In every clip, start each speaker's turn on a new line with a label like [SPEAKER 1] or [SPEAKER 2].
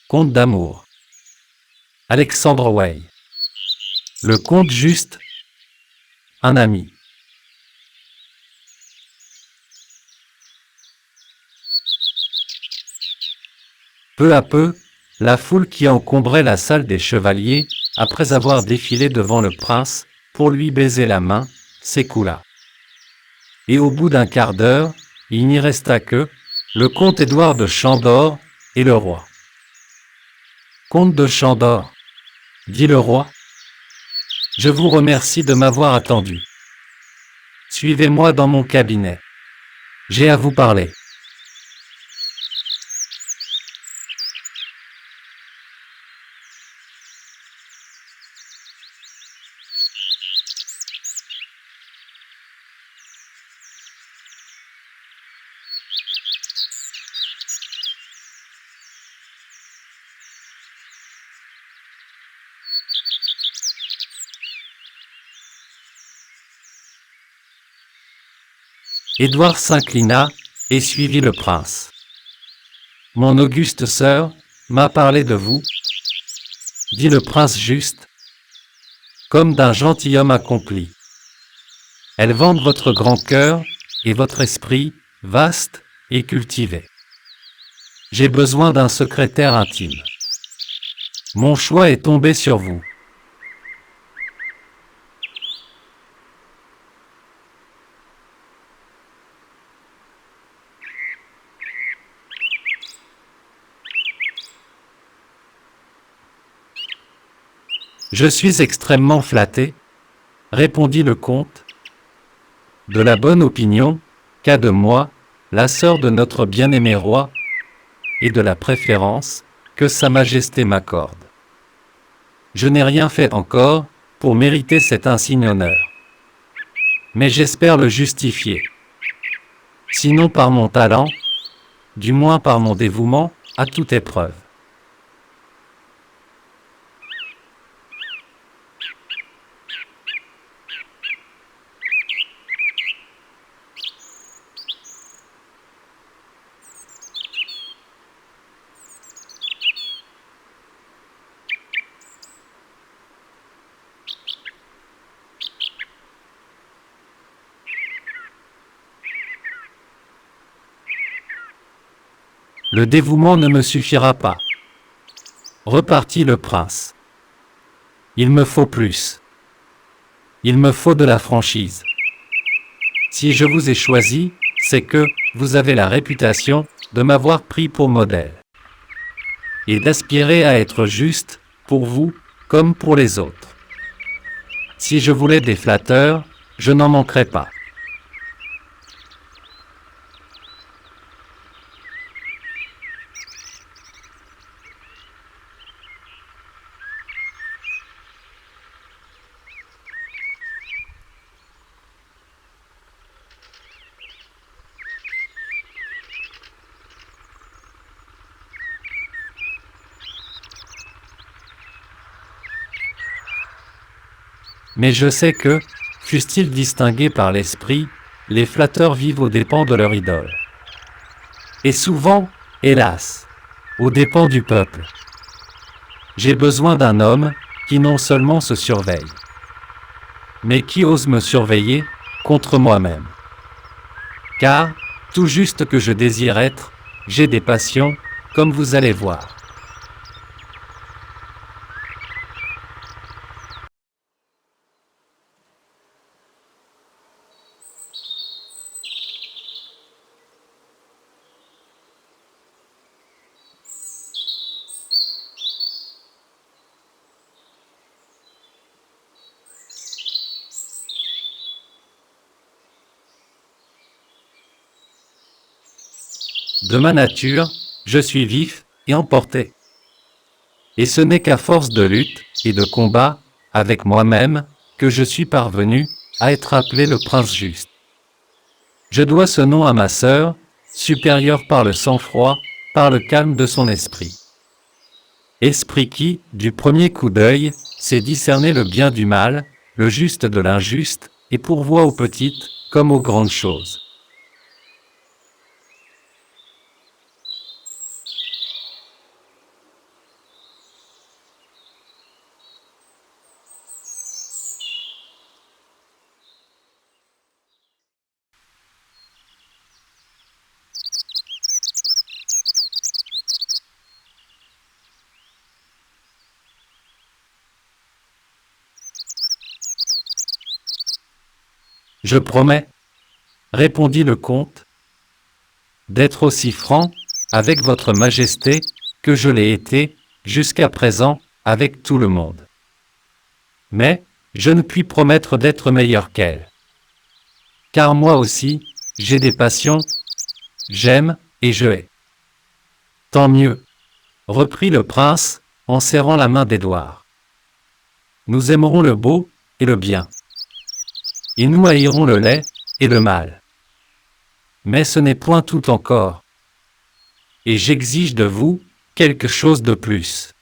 [SPEAKER 1] Conte d'amour. Alexandre Way. Le conte juste. Un ami. Peu à peu, la foule qui encombrait la salle des chevaliers, après avoir défilé devant le prince, pour lui baiser la main, s'écoula. Et au bout d'un quart d'heure, il n'y resta que le comte Édouard de Chandor et le roi. Comte de Chandor, dit le roi, je vous remercie de m'avoir attendu. Suivez-moi dans mon cabinet. J'ai à vous parler. Édouard s'inclina et suivit le prince. Mon auguste sœur m'a parlé de vous, dit le prince juste, comme d'un gentilhomme accompli. Elle vante votre grand cœur et votre esprit vaste et cultivé. J'ai besoin d'un secrétaire intime. Mon choix est tombé sur vous. Je suis extrêmement flatté, répondit le comte, de la bonne opinion qu'a de moi la sœur de notre bien-aimé roi, et de la préférence que Sa Majesté m'accorde. Je n'ai rien fait encore pour mériter cet insigne honneur. Mais j'espère le justifier. Sinon par mon talent, du moins par mon dévouement à toute épreuve. Le dévouement ne me suffira pas, repartit le prince. Il me faut plus. Il me faut de la franchise. Si je vous ai choisi, c'est que vous avez la réputation de m'avoir pris pour modèle et d'aspirer à être juste pour vous comme pour les autres. Si je voulais des flatteurs, je n'en manquerais pas. Mais je sais que, fussent-ils distingués par l'esprit, les flatteurs vivent aux dépens de leur idole. Et souvent, hélas, aux dépens du peuple. J'ai besoin d'un homme qui non seulement se surveille, mais qui ose me surveiller contre moi-même. Car, tout juste que je désire être, j'ai des passions, comme vous allez voir. De ma nature, je suis vif et emporté. Et ce n'est qu'à force de lutte et de combat avec moi-même que je suis parvenu à être appelé le prince juste. Je dois ce nom à ma sœur, supérieure par le sang-froid, par le calme de son esprit. Esprit qui, du premier coup d'œil, sait discerner le bien du mal, le juste de l'injuste, et pourvoit aux petites comme aux grandes choses. Je promets, répondit le comte, d'être aussi franc avec votre majesté que je l'ai été, jusqu'à présent, avec tout le monde. Mais, je ne puis promettre d'être meilleur qu'elle. Car moi aussi, j'ai des passions, j'aime et je hais. Tant mieux, reprit le prince, en serrant la main d'Édouard. Nous aimerons le beau et le bien. Et nous haïrons le laid et le mal. Mais ce n'est point tout encore. Et j'exige de vous quelque chose de plus.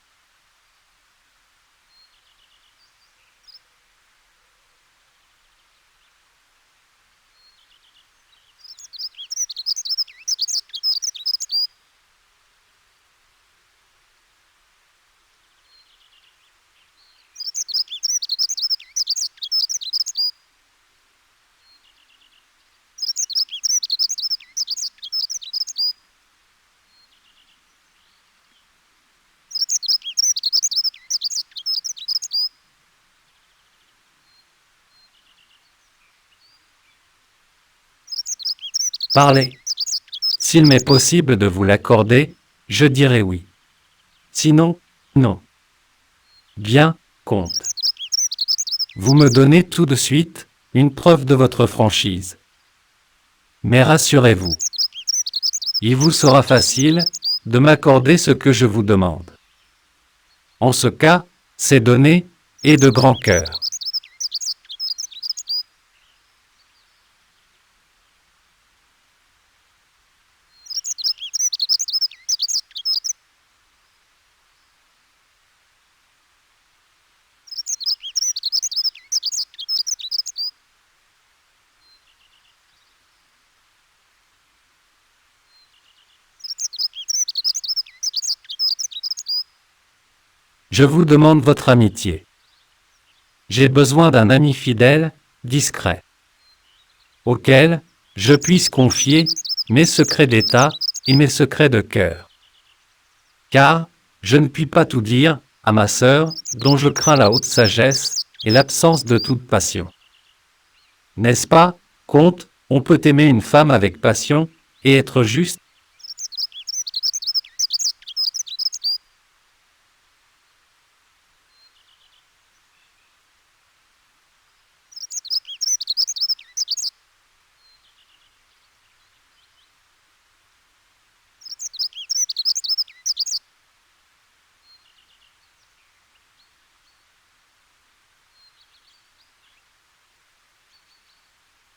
[SPEAKER 1] Parlez. S'il m'est possible de vous l'accorder, je dirai oui. Sinon, non. Bien, comte. Vous me donnez tout de suite une preuve de votre franchise. Mais rassurez-vous, il vous sera facile de m'accorder ce que je vous demande. En ce cas, c'est donné et de grand cœur. Je vous demande votre amitié. J'ai besoin d'un ami fidèle, discret, auquel je puisse confier mes secrets d'État et mes secrets de cœur. Car je ne puis pas tout dire à ma sœur, dont je crains la haute sagesse et l'absence de toute passion. N'est-ce pas, comte, on peut aimer une femme avec passion et être juste?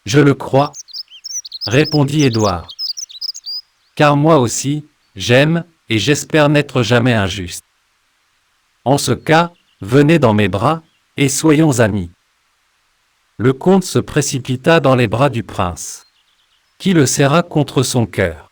[SPEAKER 1] Je le crois, répondit Édouard. Car moi aussi, j'aime et j'espère n'être jamais injuste. En ce cas, venez dans mes bras et soyons amis. Le comte se précipita dans les bras du prince, qui le serra contre son cœur.